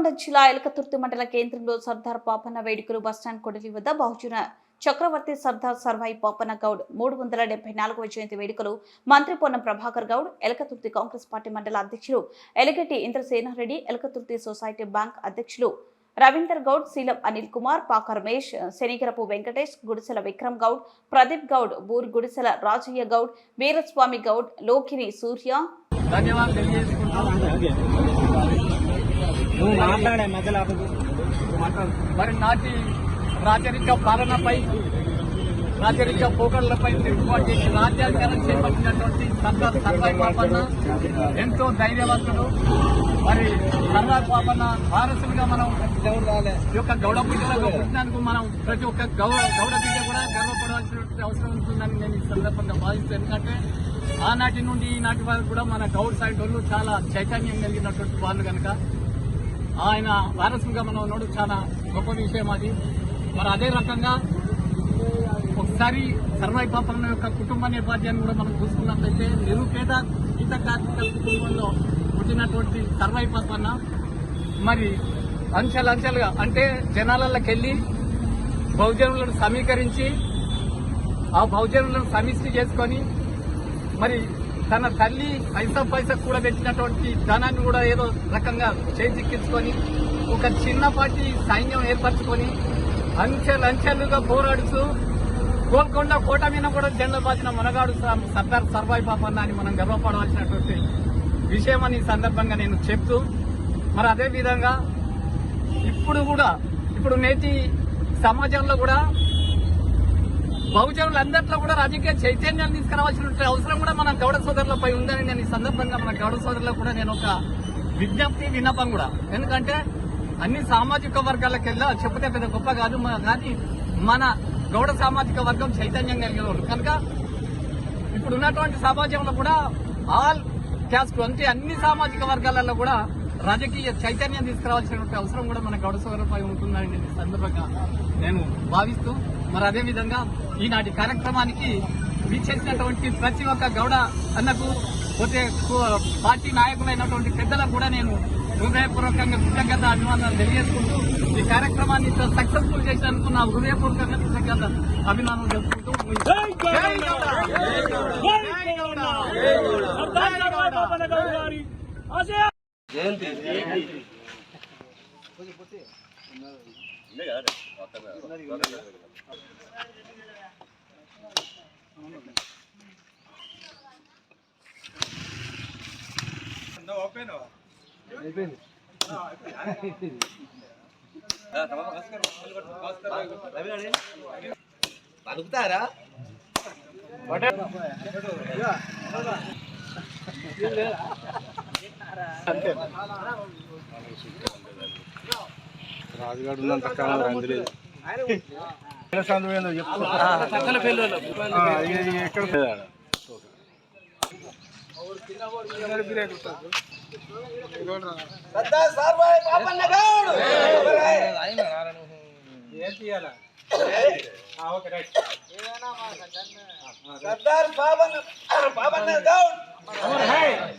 నల్గొండ జిల్లా ఎలకతుర్తి మండల కేంద్రంలో సర్దార్ పాపన్న వేడుకలు బస్టాండ్ కొడలి వద్ద బహుజన చక్రవర్తి సర్దార్ సర్వాయి పాపన్న గౌడ్ 374వ జయంతి వేడుకలు మంత్రి పొన్నం ప్రభాకర్ గౌడ్, ఎలకతుర్తి కాంగ్రెస్ పార్టీ మండల అధ్యక్షులు ఎలగటి ఇంద్రసేనారెడ్డి, ఎలకతుర్తి సొసైటీ బ్యాంక్ అధ్యక్షులు రవీందర్ గౌడ్, శీలం అనిల్ కుమార్, పాక రమేష్, శనిగరపు వెంకటేష్, గుడిసెల విక్రమ్ గౌడ్, ప్రదీప్ గౌడ్, బూర్ గుడిసెల రాజయ్య గౌడ్, వీరస్వామి గౌడ్, లోకిని సూర్య ధన్యవాదాలు మరి నాటి రాజరిక పాలనపై రాజరిక పోకడలపై తిరుగుబాటు చేసి రాజ్యాంగాన్ని చేపట్టినటువంటి సర్దార్ సర్వాయి పాపన్న ఎంతో ధైర్యవంతుడు. మరి సర్దార్ పాపన్న వారసులుగా మనం ఈ యొక్క గౌడ బిడ్డలకు పుట్టినందుకు మనం ప్రతి ఒక్క గౌడ బిడ్డ కూడా గర్వపడవలసిన అవసరం ఉంటుందని నేను ఈ సందర్భంగా భావిస్తాను. ఎందుకంటే ఆనాటి నుండి ఈనాటి వరకు కూడా మన గౌడ్ సైడ్ వాళ్ళు చాలా చైతన్యం కలిగినటువంటి వాళ్ళు కనుక ఆయన వారసులుగా మనం ఉండడం చాలా గొప్ప విషయం అది. మరి అదే రకంగా ఒకసారి సర్వాయి పాపన్న యొక్క కుటుంబ నేపథ్యాన్ని కూడా మనం చూసుకున్నట్లయితే నిరుపేద గీత కార్మిక కుటుంబంలో పుట్టినటువంటి సర్వాయి పాపన్న మరి అంచెలుగా అంటే జనాలకి వెళ్లి బహుజనులను సమీకరించి ఆ బహుజనులను సమిష్టి చేసుకొని మరి తన తల్లి పైసా కూడా పెట్టినటువంటి ధనాన్ని కూడా ఏదో రకంగా చేజిక్కించుకొని ఒక చిన్నపాటి సైన్యం ఏర్పరచుకొని అంచెలుగా పోరాడుతూ గోల్కొండ కోట మీద కూడా జెండా బాచిన మనగాడు సర్దార్ సర్వాయి పాపన్న అని మనం గర్వపడవలసినటువంటి విషయం అని ఈ సందర్భంగా నేను చెప్తూ మరి అదే విధంగా ఇప్పుడు నేటి సమాజంలో కూడా బహుజనులందరిలో కూడా రాజకీయ చైతన్యాన్ని తీసుకురావాల్సిన అవసరం కూడా మన గౌడ సోదరులపై ఉందని నేను ఈ సందర్భంగా మన గౌడ సోదరులకు కూడా నేను ఒక విన్నపం కూడా. ఎందుకంటే అన్ని సామాజిక వర్గాలకు వెళ్ళా చెప్తే పెద్ద గొప్ప కాదు, కానీ మన గౌడ సామాజిక వర్గం చైతన్యం కలిగిన వాళ్ళు కనుక ఇప్పుడు ఉన్నటువంటి సమాజంలో కూడా ఆల్ క్యాస్ట్ అంటే అన్ని సామాజిక వర్గాలలో కూడా రాజకీయ చైతన్యం తీసుకురావాల్సినటువంటి అవసరం కూడా మన గౌడ సోదరులపై ఉంటుందని నేను ఈ సందర్భంగా నేను భావిస్తూ మరి అదేవిధంగా ఈనాటి కార్యక్రమానికి వీక్షించినటువంటి ప్రతి ఒక్క గౌడ అన్నకు పోతే పార్టీ నాయకులైనటువంటి పెద్దలకు కూడా నేను హృదయపూర్వకంగా కృతజ్ఞత అభినందనలు తెలియజేసుకుంటూ ఈ కార్యక్రమాన్ని సక్సెస్ఫుల్ చేసినందుకు నా హృదయపూర్వకంగా కృతజ్ఞత అభినందనలు తెలుపుకుంటూ పలుకుతారా రాజుగాడు ఉన్నంత కాలం అందలేదు ఎక్కడ సర్దార్ సర్వాయి పాపన్న గౌడ్ సర్దార్ పాపన్న గౌడ్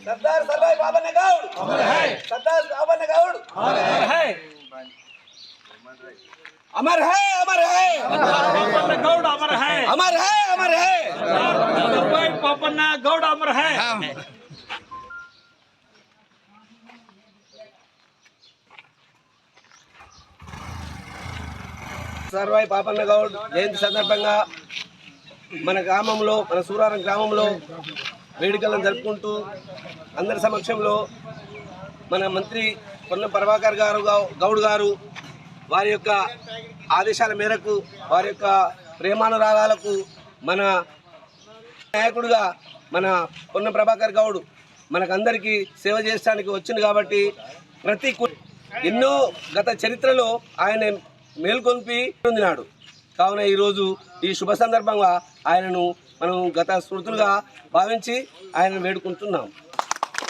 సర్దార్ సర్వాయి పాపన్న గౌడ్ సర్దార్ పాపన్న గౌడ్ अमर है अमर है पापन्न गौड अमर है अमर है अमर है सर्वाई पापन्न गौड अमर है సర్వాయి పాపన్న గౌడ్ జయంతి సందర్భంగా మన గ్రామంలో మన సూరారం గ్రామంలో వేడుకలను జరుపుకుంటూ అందరి సమక్షంలో మన మంత్రి పొన్నం ప్రభాకర్ గౌడ్ గారు వారి యొక్క ఆదేశాల మేరకు వారి యొక్క ప్రేమానురాగాలకు మన నాయకుడిగా మన పొన్నం ప్రభాకర్ గౌడ్ మనకందరికీ సేవ చేయడానికి వచ్చింది కాబట్టి ఎన్నో గత చరిత్రలో ఆయన మేల్కొల్పి పొందినాడు. కావున ఈరోజు ఈ శుభ సందర్భంగా ఆయనను మనం గత స్మృతులుగా భావించి ఆయనను వేడుకుంటున్నాం.